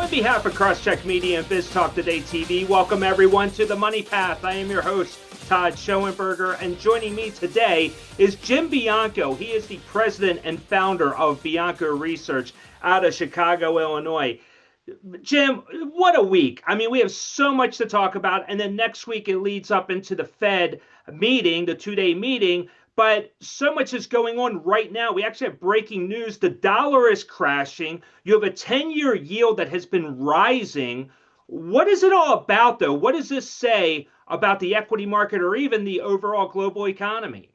On behalf of Crosscheck Media and Biz Talk Today TV, welcome everyone to the Money Path. I am your host, Todd Schoenberger, and joining me today is Jim Bianco. He is the president and founder of Bianco Research out of Chicago, Illinois. Jim, what a week. I mean, we have so much to talk about, and then next week it leads up into the Fed meeting, the two-day meeting. But so much is going on right now. We actually have breaking news. The dollar is crashing. You have a 10-year yield that has been rising. What is it all about, though? What does this say about the equity market or even the overall global economy?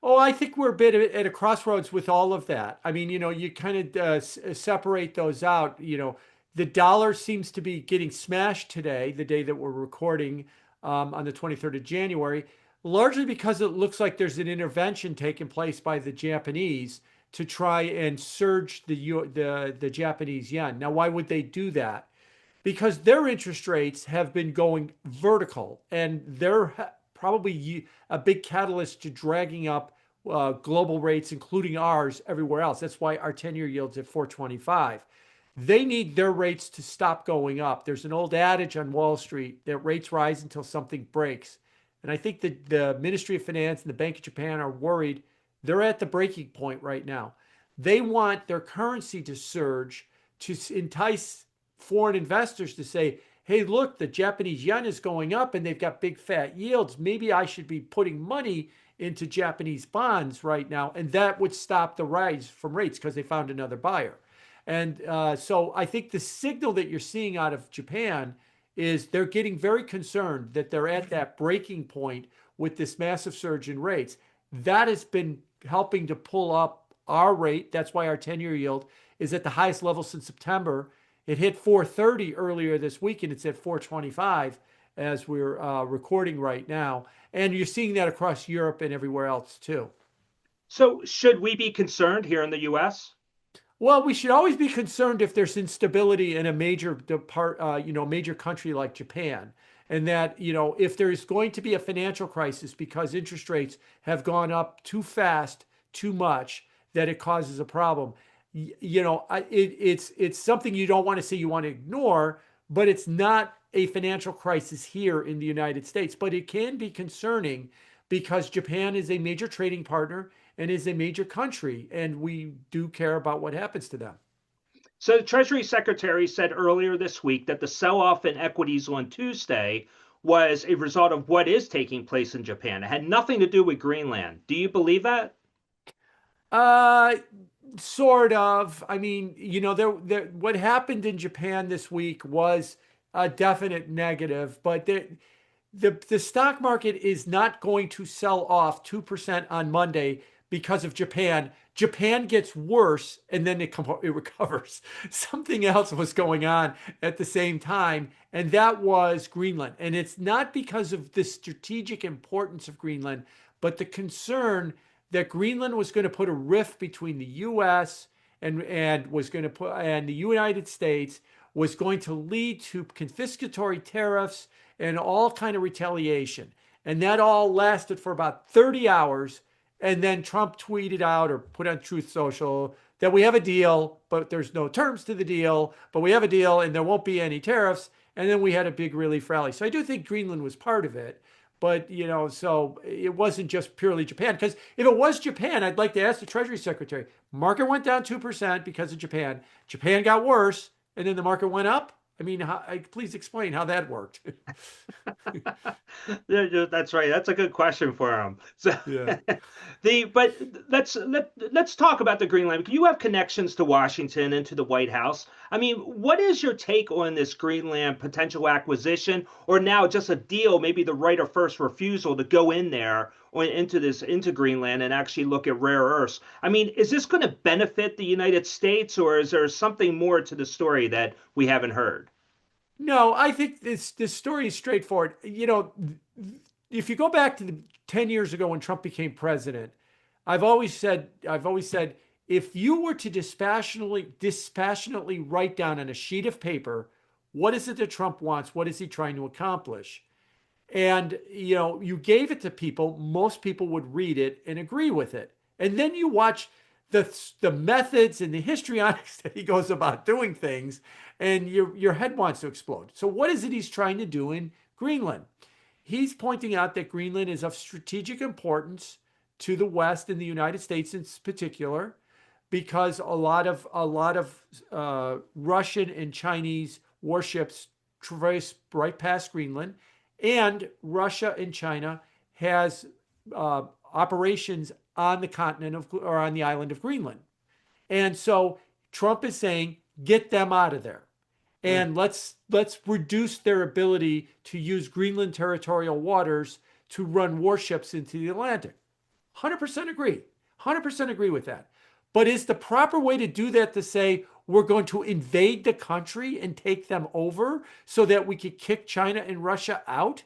Oh, I think we're a bit at a crossroads with all of that. I mean, you kind of separate those out. The dollar seems to be getting smashed today, the day that we're recording on the 23rd of January, largely because it looks like there's an intervention taking place by the Japanese to try and surge the Japanese yen. Now, why would they do that? Because their interest rates have been going vertical, and they're probably a big catalyst to dragging up global rates, including ours, everywhere else. That's why our 10-year yield's at 425. They need their rates to stop going up. There's an old adage on Wall Street that rates rise until something breaks. And I think that the Ministry of Finance and the Bank of Japan are worried. They're at the breaking point right now. They want their currency to surge to entice foreign investors to say, hey, look, the Japanese yen is going up and they've got big fat yields. Maybe I should be putting money into Japanese bonds right now. And that would stop the rise from rates because they found another buyer. And so I think the signal that you're seeing out of Japan is they're getting very concerned that they're at that breaking point with this massive surge in rates. That has been helping to pull up our rate. That's why our 10-year yield is at the highest level since September. It hit 430 earlier this week, and it's at 425 as we're recording right now. And you're seeing that across Europe and everywhere else too. So should we be concerned here in the U.S.? Well, we should always be concerned if there's instability in a major major country like Japan, and that, if there's going to be a financial crisis because interest rates have gone up too fast, too much, that it causes a problem. It's something you don't want to say you want to ignore, but it's not a financial crisis here in the United States. But it can be concerning because Japan is a major trading partner and is a major country, and we do care about what happens to them. So the Treasury Secretary said earlier this week that the sell-off in equities on Tuesday was a result of what is taking place in Japan. It had nothing to do with Greenland. Do you believe that? Uh, Sort of. I mean, what happened in Japan this week was a definite negative, but the stock market is not going to sell off 2% on Monday because of Japan. Japan gets worse and then it recovers. Something else was going on at the same time, and that was Greenland. And it's not because of the strategic importance of Greenland, but the concern that Greenland was going to put a rift between the U.S. and was going to put and the United States was going to lead to confiscatory tariffs and all kind of retaliation. And that all lasted for about 30 hours. And then Trump tweeted out or put on Truth Social that we have a deal, but there's no terms to the deal, but we have a deal and there won't be any tariffs. And then we had a big relief rally. So I do think Greenland was part of it. But, so it wasn't just purely Japan. Because if it was Japan, I'd like to ask the Treasury Secretary, market went down 2% because of Japan. Japan got worse, and then the market went up. I mean, please explain how that worked. That's right. That's a good question for him. So, Yeah. but let's talk about the Greenland. You have connections to Washington and to the White House. I mean, what is your take on this Greenland potential acquisition, or now just a deal, maybe the right of first refusal to go in there or into Greenland and actually look at rare earths? I mean, is this going to benefit the United States, or is there something more to the story that we haven't heard? No, I think this story is straightforward. If you go back to 10 years ago when Trump became president, I've always said, if you were to dispassionately write down on a sheet of paper, what is it that Trump wants? What is he trying to accomplish? And, you gave it to people, most people would read it and agree with it. And then you watch the methods and the histrionics that he goes about doing things, and your head wants to explode. So what is it he's trying to do in Greenland? He's pointing out that Greenland is of strategic importance to the West and the United States in particular, because a lot of Russian and Chinese warships traverse right past Greenland, and Russia and China has operations on the continent of, or on the island of Greenland. And so Trump is saying, get them out of there. And let's reduce their ability to use Greenland territorial waters to run warships into the Atlantic. 100% agree. 100% agree with that. But is the proper way to do that to say we're going to invade the country and take them over so that we could kick China and Russia out?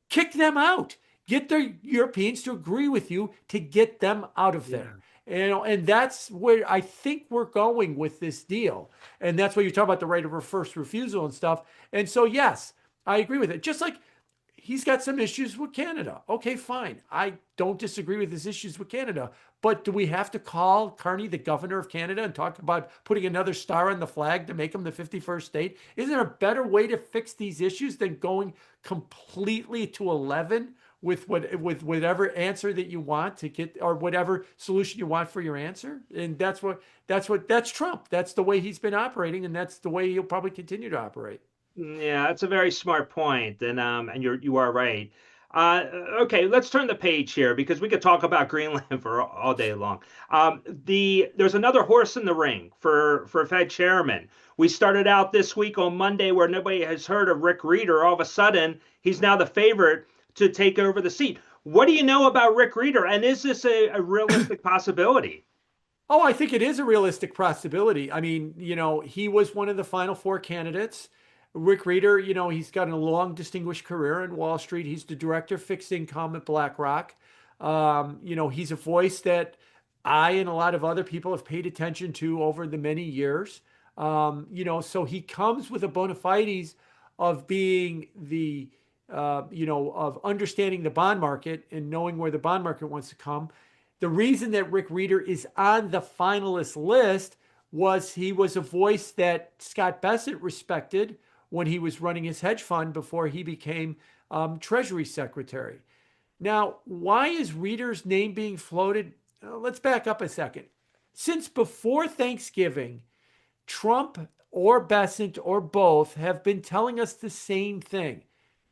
Kick them out. Get the Europeans to agree with you to get them out of there. And that's where I think we're going with this deal. And that's why you talk about the right of first refusal and stuff. And so, yes, I agree with it. Just like he's got some issues with Canada. Okay, fine. I don't disagree with his issues with Canada. But do we have to call Carney the governor of Canada and talk about putting another star on the flag to make him the 51st state? Isn't there a better way to fix these issues than going completely to 11 with whatever answer that you want to get, or whatever solution you want for your answer? And that's Trump. That's the way he's been operating, and that's the way he'll probably continue to operate. Yeah, that's a very smart point, and you are right. Okay, let's turn the page here because we could talk about Greenland for all day long. There's another horse in the ring for Fed chairman. We started out this week on Monday where nobody has heard of Rick Rieder. All of a sudden, he's now the favorite to take over the seat. What do you know about Rick Rieder, and is this a realistic possibility? Oh, I think it is a realistic possibility. I mean, he was one of the final four candidates. Rick Rieder, he's got a long, distinguished career in Wall Street. He's the director of fixed income at BlackRock. He's a voice that I and a lot of other people have paid attention to over the many years. So he comes with a bona fides of being of understanding the bond market and knowing where the bond market wants to come. The reason that Rick Rieder is on the finalist list was he was a voice that Scott Bessent respected when he was running his hedge fund before he became Treasury Secretary. Now, why is Rieder's name being floated? Let's back up a second. Since before Thanksgiving, Trump or Bessent or both have been telling us the same thing.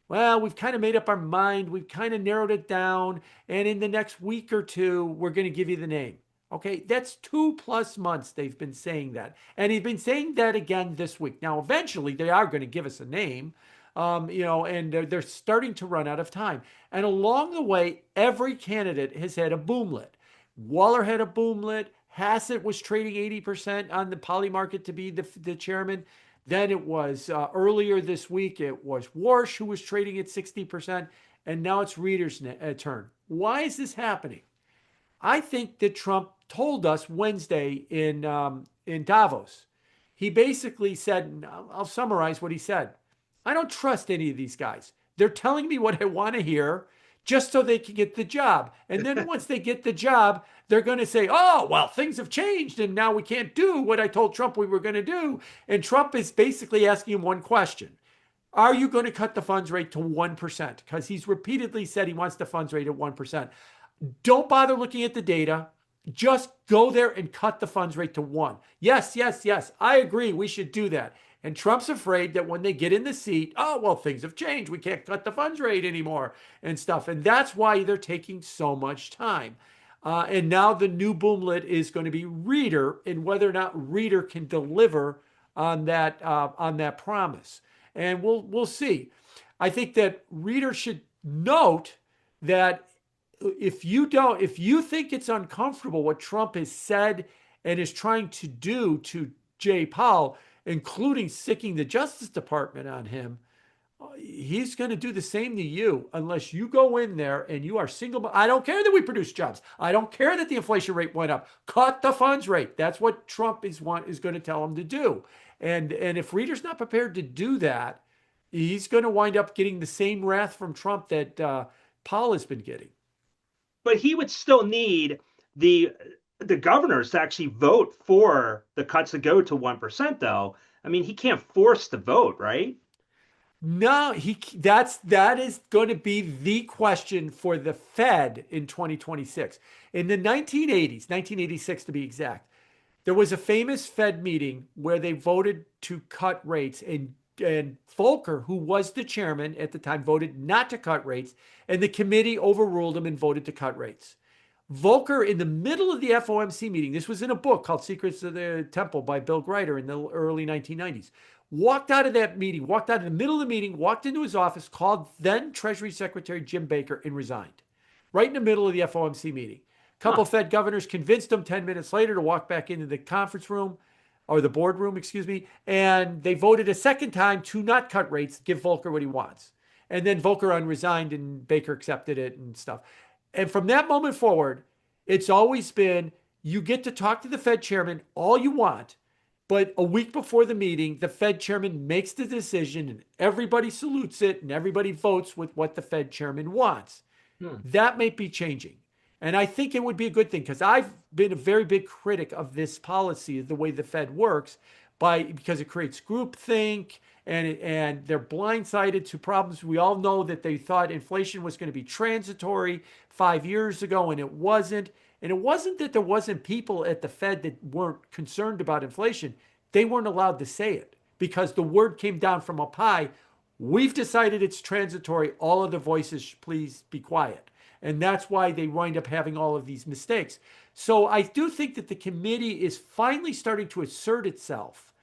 Well, we've kind of made up our mind. We've kind of narrowed it down. And in the next week or two, we're going to give you the name. Okay, that's 2+ months they've been saying that. And he's been saying that again this week. Now, eventually, they are going to give us a name, and they're starting to run out of time. And along the way, every candidate has had a boomlet. Waller had a boomlet. Hassett was trading 80% on the poly market to be the chairman. Then it was earlier this week, it was Warsh who was trading at 60%. And now it's Rieder's turn. Why is this happening? I think that Trump told us Wednesday in Davos. He basically said, and I'll summarize what he said. I don't trust any of these guys. They're telling me what I want to hear just so they can get the job. And then once they get the job, they're going to say, oh, well, things have changed and now we can't do what I told Trump we were going to do. And Trump is basically asking him one question. Are you going to cut the funds rate to 1%? Because he's repeatedly said he wants the funds rate at 1%. Don't bother looking at the data. Just go there and cut the funds rate to 1. Yes, yes, yes. I agree. We should do that. And Trump's afraid that when they get in the seat, oh, well, things have changed. We can't cut the funds rate anymore and stuff. And that's why they're taking so much time. And now the new boomlet is going to be Rieder, and whether or not Rieder can deliver on that promise. And we'll see. I think that Rieder should note that if you think it's uncomfortable what Trump has said and is trying to do to Jay Powell, including sicking the Justice Department on him, he's going to do the same to you unless you go in there and you are single. I don't care that we produce jobs. I don't care that the inflation rate went up. Cut the funds rate. That's what Trump is going to tell him to do. And if Rieder's not prepared to do that, he's going to wind up getting the same wrath from Trump that Powell has been getting. But he would still need the the governors to actually vote for the cuts to go to 1%, though. I mean, he can't force the vote, right? No, that is going to be the question for the Fed in 2026. In the 1980s, 1986 to be exact, there was a famous Fed meeting where they voted to cut rates, and Volcker, who was the chairman at the time, voted not to cut rates, and the committee overruled him and voted to cut rates. Volcker, in the middle of the FOMC meeting, this was in a book called Secrets of the Temple by Bill Grider in the early 1990s, walked out of that meeting, walked out in the middle of the meeting, walked into his office, called then Treasury Secretary Jim Baker, and resigned. Right in the middle of the FOMC meeting. A couple Huh. Fed governors convinced him 10 minutes later to walk back into the conference room, or the boardroom, excuse me, and they voted a second time to not cut rates, give Volcker what he wants. And then Volcker resigned and Baker accepted it and stuff. And from that moment forward, it's always been you get to talk to the Fed chairman all you want, but a week before the meeting, the Fed chairman makes the decision and everybody salutes it and everybody votes with what the Fed chairman wants. Hmm. That may be changing. And I think it would be a good thing because I've been a very big critic of this policy, the way the Fed works, because it creates groupthink and they're blindsided to problems. We all know that they thought inflation was going to be transitory 5 years ago, and it wasn't. And it wasn't that there wasn't people at the Fed that weren't concerned about inflation. They weren't allowed to say it because the word came down from up high. We've decided it's transitory. All of the voices, please be quiet. And that's why they wind up having all of these mistakes. So I do think that the committee is finally starting to assert itself,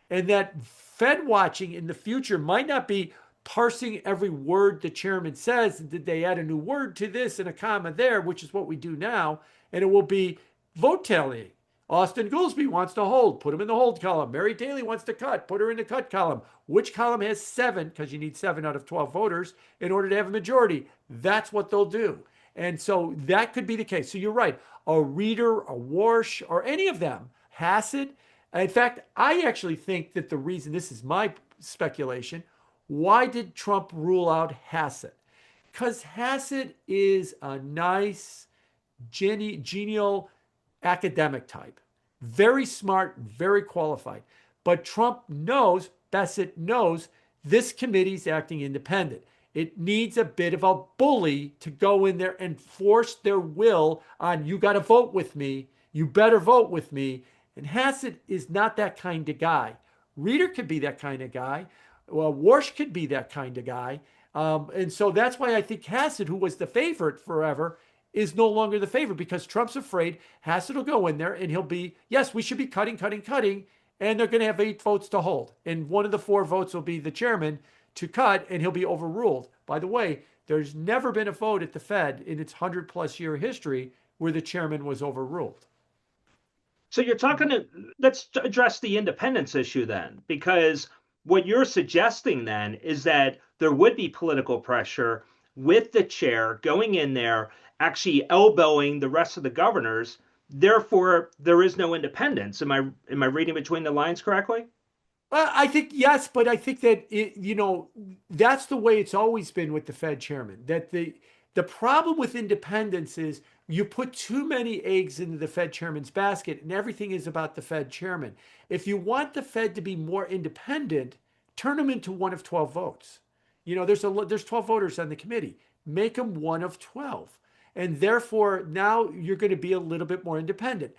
and that Fed watching in the future might not be parsing every word the chairman says. Did they add a new word to this and a comma there, which is what we do now? And it will be vote tallying. Austin Goolsbee wants to hold, put him in the hold column. Mary Daly wants to cut, put her in the cut column. Which column has 7? Because you need 7 out of 12 voters in order to have a majority. That's what they'll do. And so that could be the case. So you're right. A Rieder, a Warsh, or any of them, Hassett. In fact, I actually think that the reason, this is my speculation, why did Trump rule out Hassett? Because Hassett is a nice, genial academic type. Very smart, very qualified. But Trump knows, Bassett knows, this committee's acting independent. It needs a bit of a bully to go in there and force their will on, you got to vote with me. You better vote with me. And Hassett is not that kind of guy. Rieder could be that kind of guy. Well, Warsh could be that kind of guy. And so that's why I think Hassett, who was the favorite forever, is no longer the favorite because Trump's afraid Hassett will go in there and he'll be, yes, we should be cutting. And they're going to have 8 votes to hold. And one of the 4 votes will be the chairman to cut, and he'll be overruled. By the way, there's never been a vote at the Fed in its 100-plus year history where the chairman was overruled. So you're talking to, let's address the independence issue then, because what you're suggesting then is that there would be political pressure with the chair going in there, actually elbowing the rest of the governors. Therefore, there is no independence. Am I reading between the lines correctly? I think yes, but I think that that's the way it's always been with the Fed chairman. That the problem with independence is you put too many eggs into the Fed chairman's basket, and everything is about the Fed chairman. If you want the Fed to be more independent, turn them into one of 12 votes. There's 12 voters on the committee. Make them one of 12, and therefore now you're going to be a little bit more independent.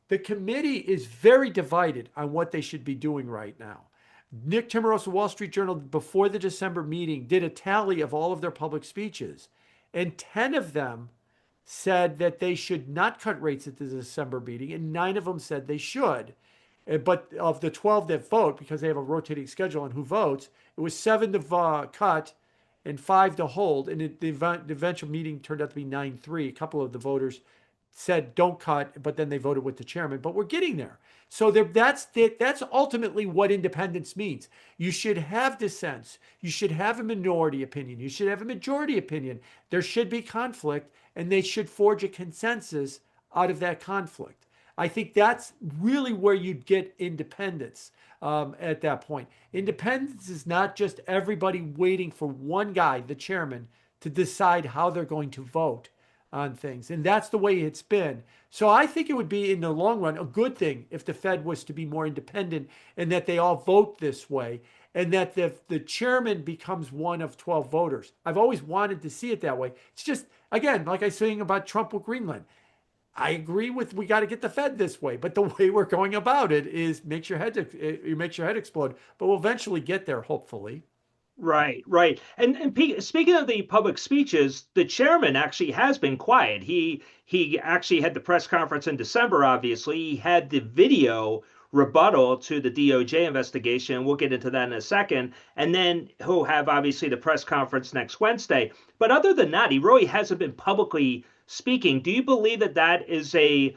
The committee is very divided on what they should be doing right now. Nick Timiraos of Wall Street Journal, before the December meeting, did a tally of all of their public speeches, and 10 of them said that they should not cut rates at the December meeting, and 9 of them said they should. But of the 12 that vote, because they have a rotating schedule on who votes, it was 7 to cut and 5 to hold, and the eventual meeting turned out to be 9-3. A couple of the voters said don't cut, but then they voted with the chairman. But we're getting there. So that's ultimately what independence means. You should have dissents. You should have a minority opinion. You should have a majority opinion. There should be conflict, and they should forge a consensus out of that conflict. I think that's really where you'd get independence at that point. Independence is not just everybody waiting for one guy, the chairman, to decide how they're going to vote. on things. And that's the way it's been. So I think it would be, in the long run, a good thing if the Fed was to be more independent and that they all vote this way and that the chairman becomes one of 12 voters. I've always wanted to see it that way. It's just, again, like I was saying about Trump with Greenland. I agree with we got to get the Fed this way, but the way we're going about it is makes your head explode. But we'll eventually get there, hopefully. Right, right. Speaking of the public speeches, the chairman actually has been quiet. He actually had the press conference in December, obviously. He had the video rebuttal to the DOJ investigation. We'll get into that in a second. And then he'll have obviously the press conference next Wednesday. But other than that, he really hasn't been publicly speaking. Do you believe that that is a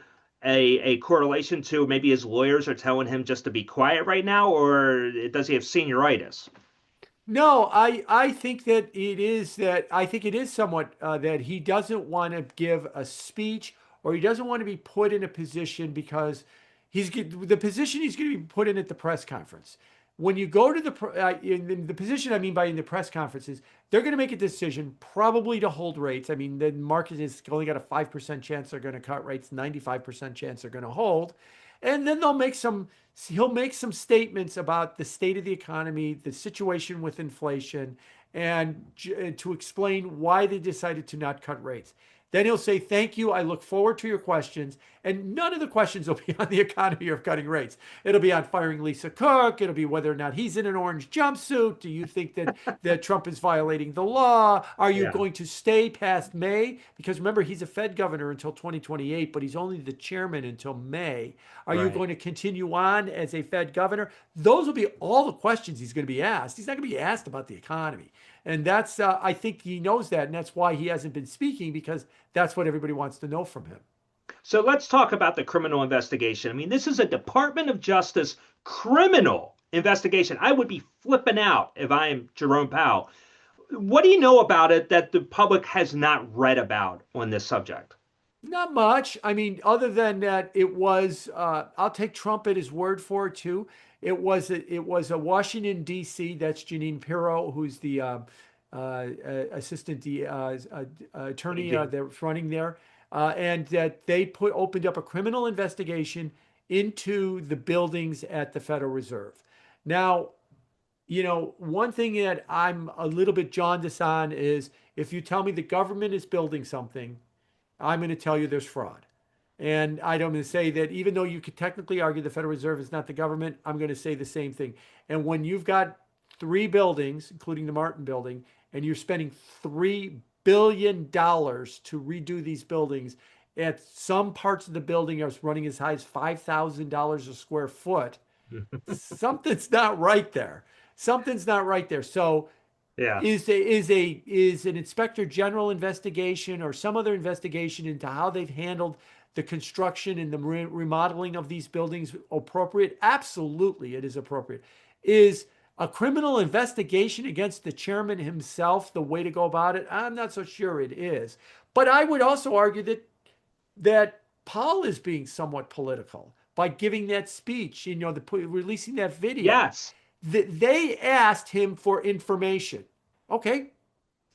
correlation to maybe his lawyers are telling him just to be quiet right now, or does he have senioritis? No, I think that I think it is somewhat that he doesn't want to give a speech or he doesn't want to be put in a position because the position he's going to be put in at the press conference. When you go to in the position, I mean by in the press conferences, they're going to make a decision probably to hold rates. I mean, the market is only got a 5% chance they're going to cut rates, 95% chance they're going to hold. And then he'll make some statements about the state of the economy, the situation with inflation, and to explain why they decided to not cut rates. Then he'll say, thank you. I look forward to your questions. And none of the questions will be on the economy or cutting rates. It'll be on firing Lisa Cook. It'll be whether or not he's in an orange jumpsuit. Do you think that Trump is violating the law? Are you Yeah, going to stay past May? Because remember, he's a Fed governor until 2028, but he's only the chairman until May. Are you right. going to continue on as a Fed governor? Those will be all the questions he's going to be asked. He's not going to be asked about the economy. And that's, I think he knows that. And that's why he hasn't been speaking, because that's what everybody wants to know from him. So let's talk about the criminal investigation. I mean, this is a Department of Justice criminal investigation. I would be flipping out if I am Jerome Powell. What do you know about it that the public has not read about on this subject? Not much. I mean, other than that, I'll take Trump at his word for it too. It was a Washington, D.C. That's Janine Pirro, who's the assistant attorney that's running there. And that they opened up a criminal investigation into the buildings at the Federal Reserve. Now, one thing that I'm a little bit jaundiced on is if you tell me the government is building something, I'm going to tell you there's fraud. And I'm going to say that even though you could technically argue the Federal Reserve is not the government, I'm going to say the same thing. And when you've got 3 buildings, including the Martin building, and you're spending $3 billion to redo these buildings, at some parts of the building are running as high as $5,000 a square foot, something's not right there. Something's not right there. So Yeah. is an inspector general investigation or some other investigation into how they've handled the construction and the remodeling of these buildings appropriate? Absolutely, it is appropriate. Is a criminal investigation against the chairman himself the way to go about it? I'm not so sure it is. But I would also argue that Paul is being somewhat political by giving that speech, releasing that video. Yes, They asked him for information. Okay,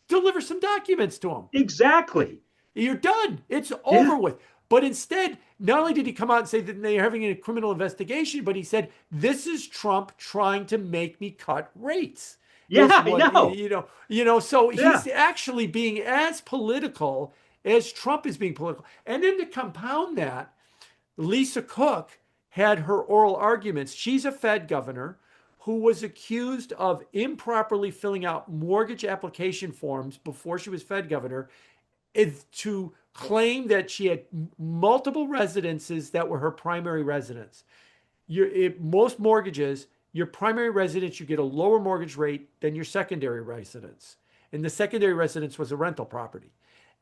deliver some documents to him. exactly. You're done. It's Yeah. over with. But instead, not only did he come out and say that they're having a criminal investigation, but he said, this is Trump trying to make me cut rates. Yeah, Is I what, know. so Yeah. he's actually being as political as Trump is being political. And then to compound that, Lisa Cook had her oral arguments. She's a Fed governor who was accused of improperly filling out mortgage application forms before she was Fed governor, is to claim that she had multiple residences that were her primary residence. Most mortgages, your primary residence, you get a lower mortgage rate than your secondary residence. And the secondary residence was a rental property.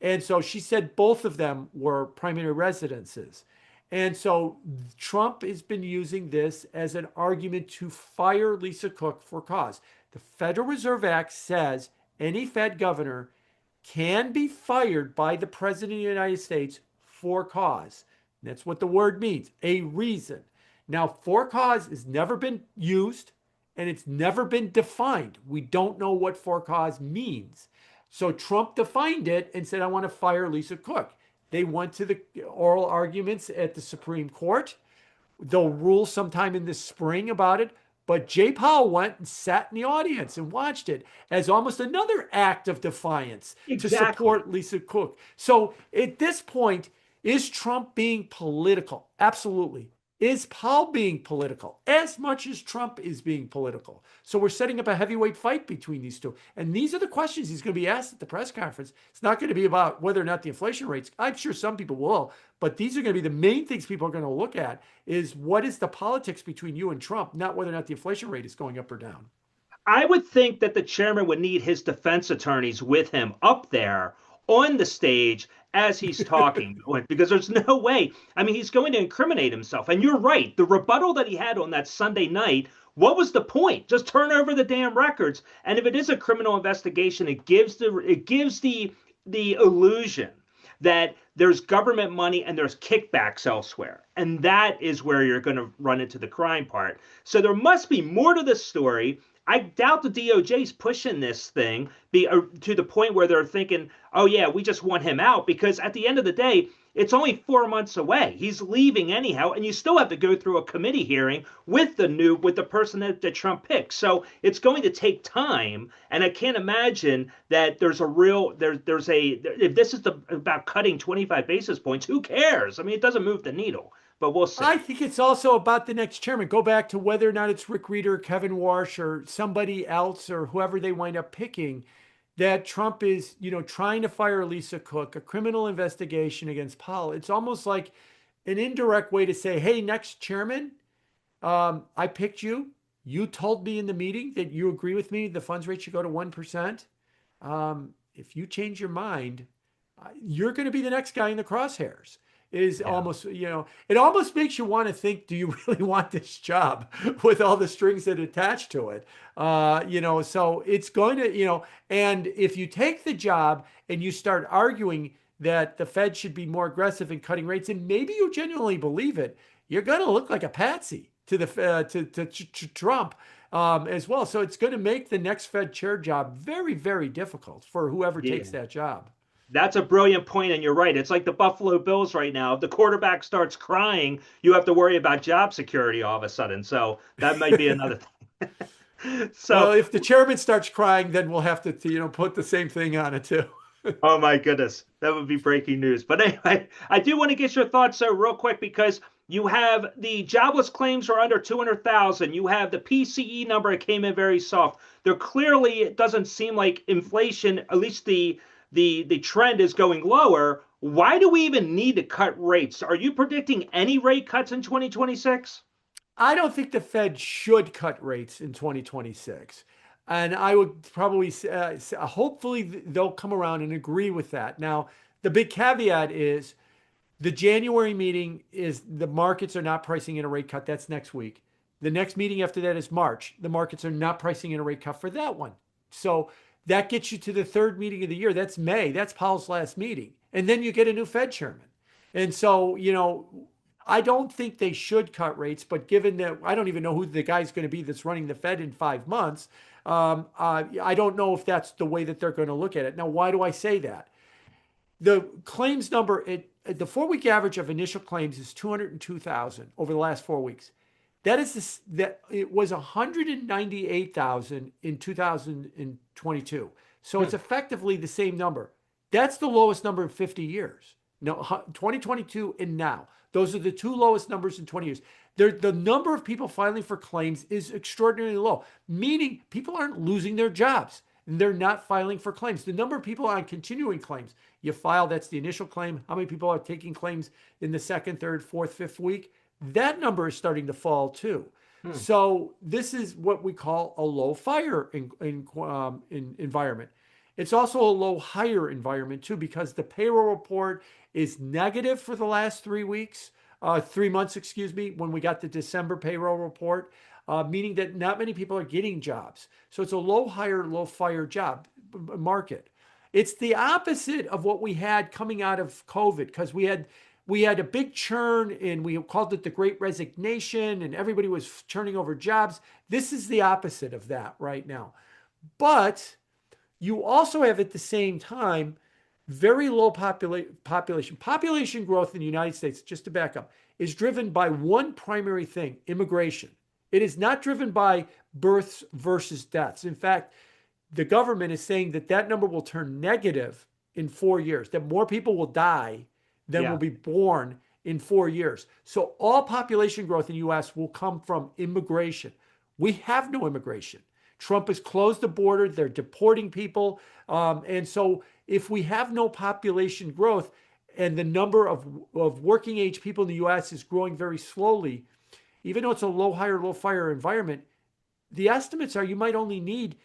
And so she said both of them were primary residences. And so Trump has been using this as an argument to fire Lisa Cook for cause. The Federal Reserve Act says any Fed governor can be fired by the President of the United States for cause. That's what the word means, a reason. Now, for cause has never been used and it's never been defined. We don't know what for cause means. So Trump defined it and said, I want to fire Lisa Cook. They went to the oral arguments at the Supreme Court. They'll rule sometime in the spring about it. But Jay Powell went and sat in the audience and watched it as almost another act of defiance to Exactly. support Lisa Cook. So at this point, is Trump being political? Absolutely. Is Powell being political? As much as Trump is being political. So we're setting up a heavyweight fight between these two. And these are the questions he's going to be asked at the press conference. It's not going to be about whether or not the inflation rates, I'm sure some people will, but these are going to be the main things people are going to look at is what is the politics between you and Trump, not whether or not the inflation rate is going up or down. I would think that the chairman would need his defense attorneys with him up there on the stage as he's talking, because there's no way. I mean, he's going to incriminate himself. And you're right. The rebuttal that he had on that Sunday night, what was the point? Just turn over the damn records. And if it is a criminal investigation, it gives the illusion that there's government money and there's kickbacks elsewhere. And that is where you're going to run into the crime part. So there must be more to this story. I doubt the DOJ's pushing this thing to the point where they're thinking, oh, yeah, we just want him out, because at the end of the day, it's only 4 months away. He's leaving anyhow, and you still have to go through a committee hearing with the person that Trump picks. So it's going to take time, and I can't imagine that there's a real there's a if this is about cutting 25 basis points, who cares? I mean, it doesn't move the needle, but we'll I see. think it's also about the next chairman. Go back to whether or not it's Rick Rieder, Kevin Warsh, or somebody else, or whoever they wind up picking, that Trump is, trying to fire Lisa Cook, a criminal investigation against Powell. It's almost like an indirect way to say, hey, next chairman, I picked you. You told me in the meeting that you agree with me, the funds rate should go to 1%. If you change your mind, you're going to be the next guy in the crosshairs. Is Yeah. almost, it almost makes you want to think, do you really want this job with all the strings that attach to it? So it's going to, and if you take the job and you start arguing that the Fed should be more aggressive in cutting rates, and maybe you genuinely believe it, you're going to look like a patsy to to Trump as well. So it's going to make the next Fed chair job very, very difficult for whoever Yeah. takes that job. That's a brilliant point, and you're right. It's like the Buffalo Bills right now. If the quarterback starts crying, you have to worry about job security all of a sudden. So that might be another thing. Well, So, if the chairman starts crying, then we'll have to, put the same thing on it too. oh my goodness, that would be breaking news. But anyway, I do want to get your thoughts so real quick, because you have the jobless claims are under 200,000. You have the PCE number, it came in very soft. There clearly, it doesn't seem like inflation, at least the trend is going lower. Why do we even need to cut rates? Are you predicting any rate cuts in 2026? I don't think the Fed should cut rates in 2026. And I would probably hopefully they'll come around and agree with that. Now, the big caveat is the January meeting is the markets are not pricing in a rate cut. That's next week. The next meeting after that is March. The markets are not pricing in a rate cut for that one. So that gets you to the third meeting of the year. That's May. That's Powell's last meeting. And then you get a new Fed chairman. And so, I don't think they should cut rates, but given that I don't even know who the guy's going to be that's running the Fed in 5 months, I don't know if that's the way that they're going to look at it. Now, why do I say that? The claims number, the 4 week average of initial claims is 202,000 over the last 4 weeks. That it was 198,000 in 2022. So it's Hmm. effectively the same number. That's the lowest number in 50 years. No, 2022 and now. Those are the two lowest numbers in 20 years. The number of people filing for claims is extraordinarily low, meaning people aren't losing their jobs and they're not filing for claims. The number of people on continuing claims, you file, that's the initial claim. How many people are taking claims in the second, third, fourth, fifth week? That number is starting to fall too. Hmm. So this is what we call a low fire environment. It's also a low hire environment too, because the payroll report is negative for the last 3 weeks, 3 months, excuse me, when we got the December payroll report, meaning that not many people are getting jobs. So it's a low hire, low fire job market. It's the opposite of what we had coming out of COVID, because we had a big churn and we called it the Great Resignation and everybody was turning over jobs. This is the opposite of that right now. But You also have at the same time very low population. Population growth in the United States, just to back up, is driven by one primary thing: immigration. It is not driven by births versus deaths. In fact, the government is saying that that number will turn negative in 4 years, that more people will die than will Yeah. be born in 4 years. So all population growth in the US will come from immigration. We have no immigration. Trump has closed the border. They're deporting people. And so if we have no population growth and the number of working age people in the US is growing very slowly, even though it's a low hire, low fire environment, the estimates are you might only need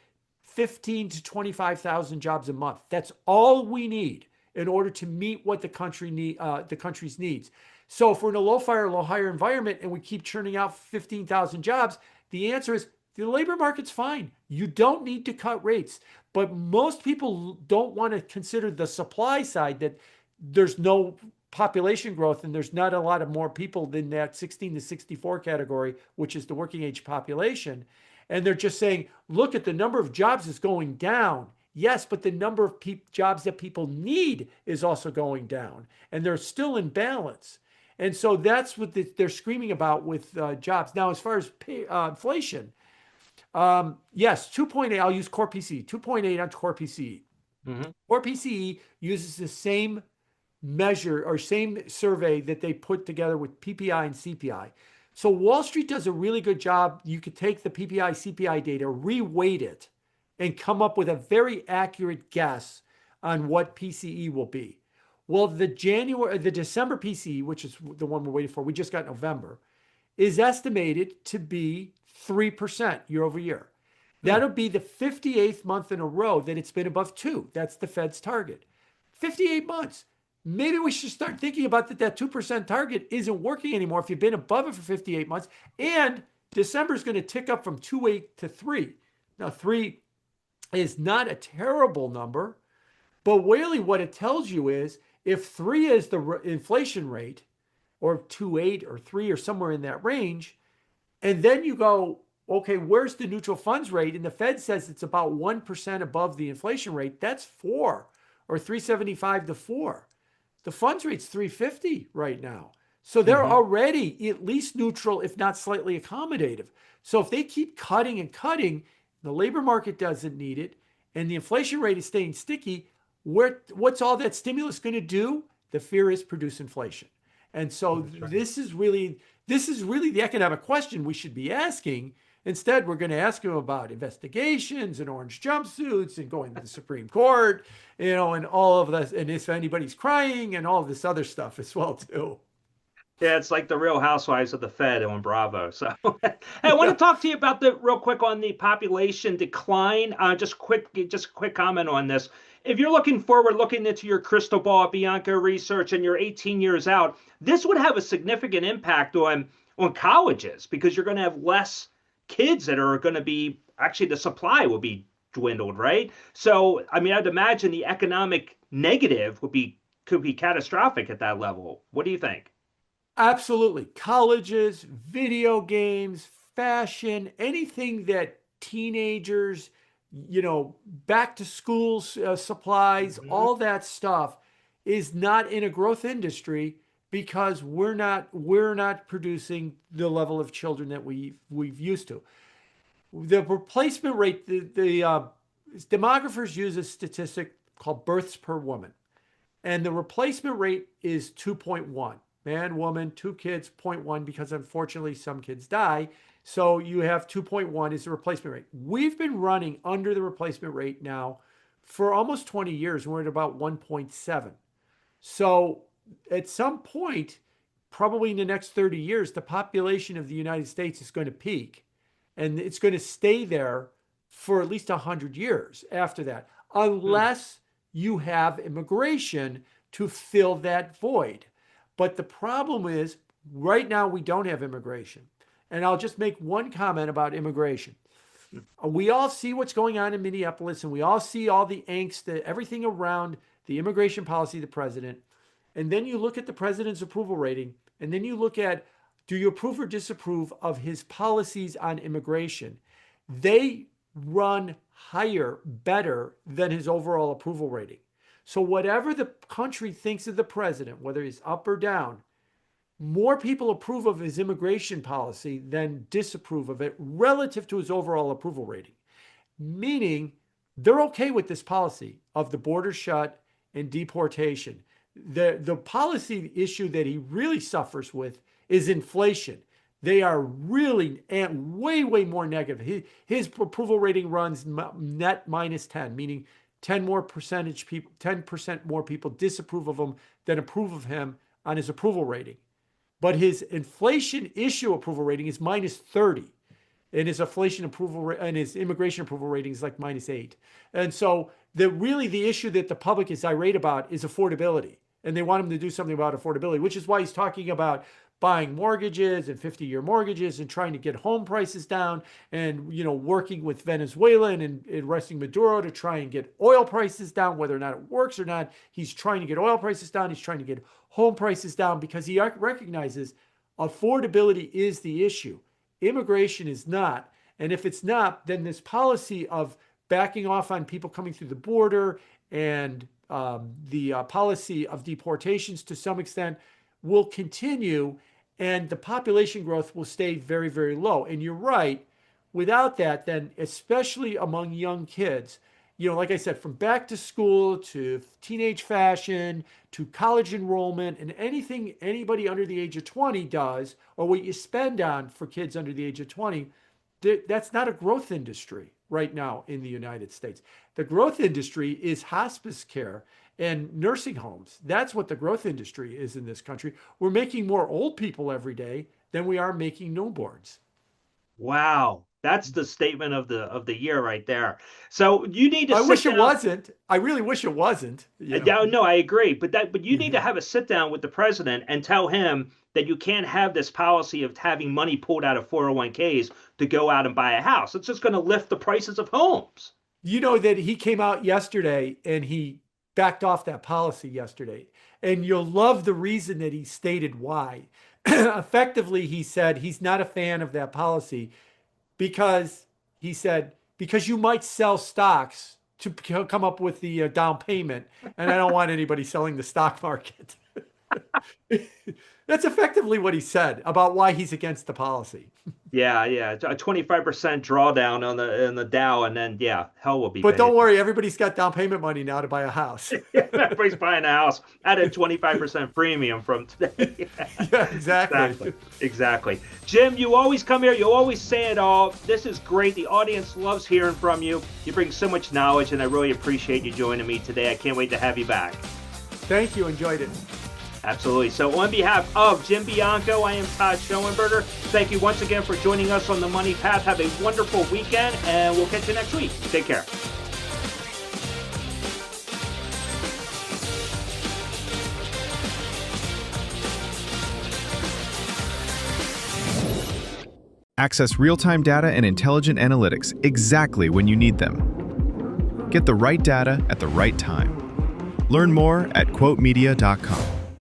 15 to 25,000 jobs a month. That's all we need in order to meet what the country's needs. So if we're in a low fire, low hire environment and we keep churning out 15,000 jobs, the answer is the labor market's fine. You don't need to cut rates. But most people don't want to consider the supply side, that there's no population growth and there's not a lot of more people than that 16 to 64 category, which is the working age population. And they're just saying, look at the number of jobs is going down. Yes, but the number of jobs that people need is also going down. And they're still in balance. And so that's what they're screaming about with jobs. Now, as far as inflation, yes, 2.8, I'll use core PCE, 2.8 on core PCE. Mm-hmm. Core PCE uses the same measure or same survey that they put together with PPI and CPI. So Wall Street does a really good job. You could take the PPI, CPI data, re-weight it, and come up with a very accurate guess on what PCE will be. Well, the December PCE, which is the one we're waiting for, we just got November, is estimated to be 3% year over year. That'll be the 58th month in a row that it's been above 2. That's the Fed's target. 58 months. Maybe we should start thinking about that 2% target isn't working anymore if you've been above it for 58 months. And December is going to tick up from 2.8 to 3. Now, 3 is not a terrible number, but really what it tells you is if 3 is the inflation rate, or 2.8 or 3 or somewhere in that range, and then you go, okay, where's the neutral funds rate? And the Fed says it's about 1% above the inflation rate. That's 4, or 3.75 to 4. The funds rate's 3.50 right now. So they're already at least neutral, if not slightly accommodative. So if they keep cutting and cutting, the labor market doesn't need it, and the inflation rate is staying sticky, what's all that stimulus going to do? The fear is produce inflation. And so this is really the economic question we should be asking. Instead, we're going to ask them about investigations and orange jumpsuits and going to the Supreme Court, and all of this, and if anybody's crying and all of this other stuff as well too. Yeah, it's like the Real Housewives of the Fed on Bravo. So, hey, I want to talk to you about real quick on the population decline. Just a quick comment on this. If you're looking forward, looking into your crystal ball, Bianco research, and you're 18 years out, this would have a significant impact on colleges, because you're going to have less kids that are going to be, actually the supply will be dwindled, right? So, I mean, I'd imagine the economic negative could be catastrophic at that level. What do you think? Absolutely. Colleges, video games, fashion, anything that teenagers, back to school supplies, all that stuff is not in a growth industry, because we're not producing the level of children that we've used to. The replacement rate, the demographers use a statistic called births per woman, and the replacement rate is 2.1. Man, woman, 2 kids, 0.1, because unfortunately some kids die. So you have 2.1 is the replacement rate. We've been running under the replacement rate now for almost 20 years. And we're at about 1.7. So at some point, probably in the next 30 years, the population of the United States is going to peak. And it's going to stay there for at least 100 years after that, unless you have immigration to fill that void. But the problem is, right now, we don't have immigration. And I'll just make one comment about immigration. We all see what's going on in Minneapolis, and we all see all the angst, everything around the immigration policy of the president. And then you look at the president's approval rating, and then you look at, do you approve or disapprove of his policies on immigration? They run higher, better than his overall approval rating. So whatever the country thinks of the president, whether he's up or down, more people approve of his immigration policy than disapprove of it relative to his overall approval rating. Meaning they're okay with this policy of the border shut and deportation. The policy issue that he really suffers with is inflation. They are really way more negative. His approval rating runs net minus 10, meaning 10% more people disapprove of him than approve of him on his approval rating. But his inflation issue approval rating is minus 30. And his inflation approval and his immigration approval rating is like minus 8. And so the issue that the public is irate about is affordability. And they want him to do something about affordability, which is why he's talking about buying mortgages and 50-year mortgages and trying to get home prices down and, working with Venezuela and arresting Maduro to try and get oil prices down, whether or not it works or not. He's trying to get oil prices down. He's trying to get home prices down because he recognizes affordability is the issue. Immigration is not. And if it's not, then this policy of backing off on people coming through the border and the policy of deportations to some extent will continue, and the population growth will stay very, very low. And you're right. Without that, then especially among young kids, like I said, from back to school to teenage fashion to college enrollment and anything anybody under the age of 20 does, or what you spend on for kids under the age of 20, that's not a growth industry right now in the United States. The growth industry is hospice care and nursing homes. That's what the growth industry is in this country. We're making more old people every day than we are making newborns. Wow. That's the statement of the year right there. So you need to. I wish it wasn't. I really wish it wasn't. No, I agree. But you need to have a sit down with the president and tell him that you can't have this policy of having money pulled out of 401ks to go out and buy a house. It's just going to lift the prices of homes. You know that he came out yesterday and he backed off that policy yesterday. And you'll love the reason that he stated why. Effectively, he said he's not a fan of that policy because he said, because you might sell stocks to come up with the down payment. And I don't want anybody selling the stock market. That's effectively what he said about why he's against the policy. Yeah. A 25% drawdown on the Dow, and then hell will be. But don't worry, everybody's got down payment money now to buy a house. Everybody's buying a house at a 25% premium from today. Yeah, Exactly. Jim, you always come here. You always say it all. This is great. The audience loves hearing from you. You bring so much knowledge, and I really appreciate you joining me today. I can't wait to have you back. Thank you. Enjoyed it. Absolutely. So on behalf of Jim Bianco, I am Todd Schoenberger. Thank you once again for joining us on the Money Path. Have a wonderful weekend, and we'll catch you next week. Take care. Access real-time data and intelligent analytics exactly when you need them. Get the right data at the right time. Learn more at quotemedia.com.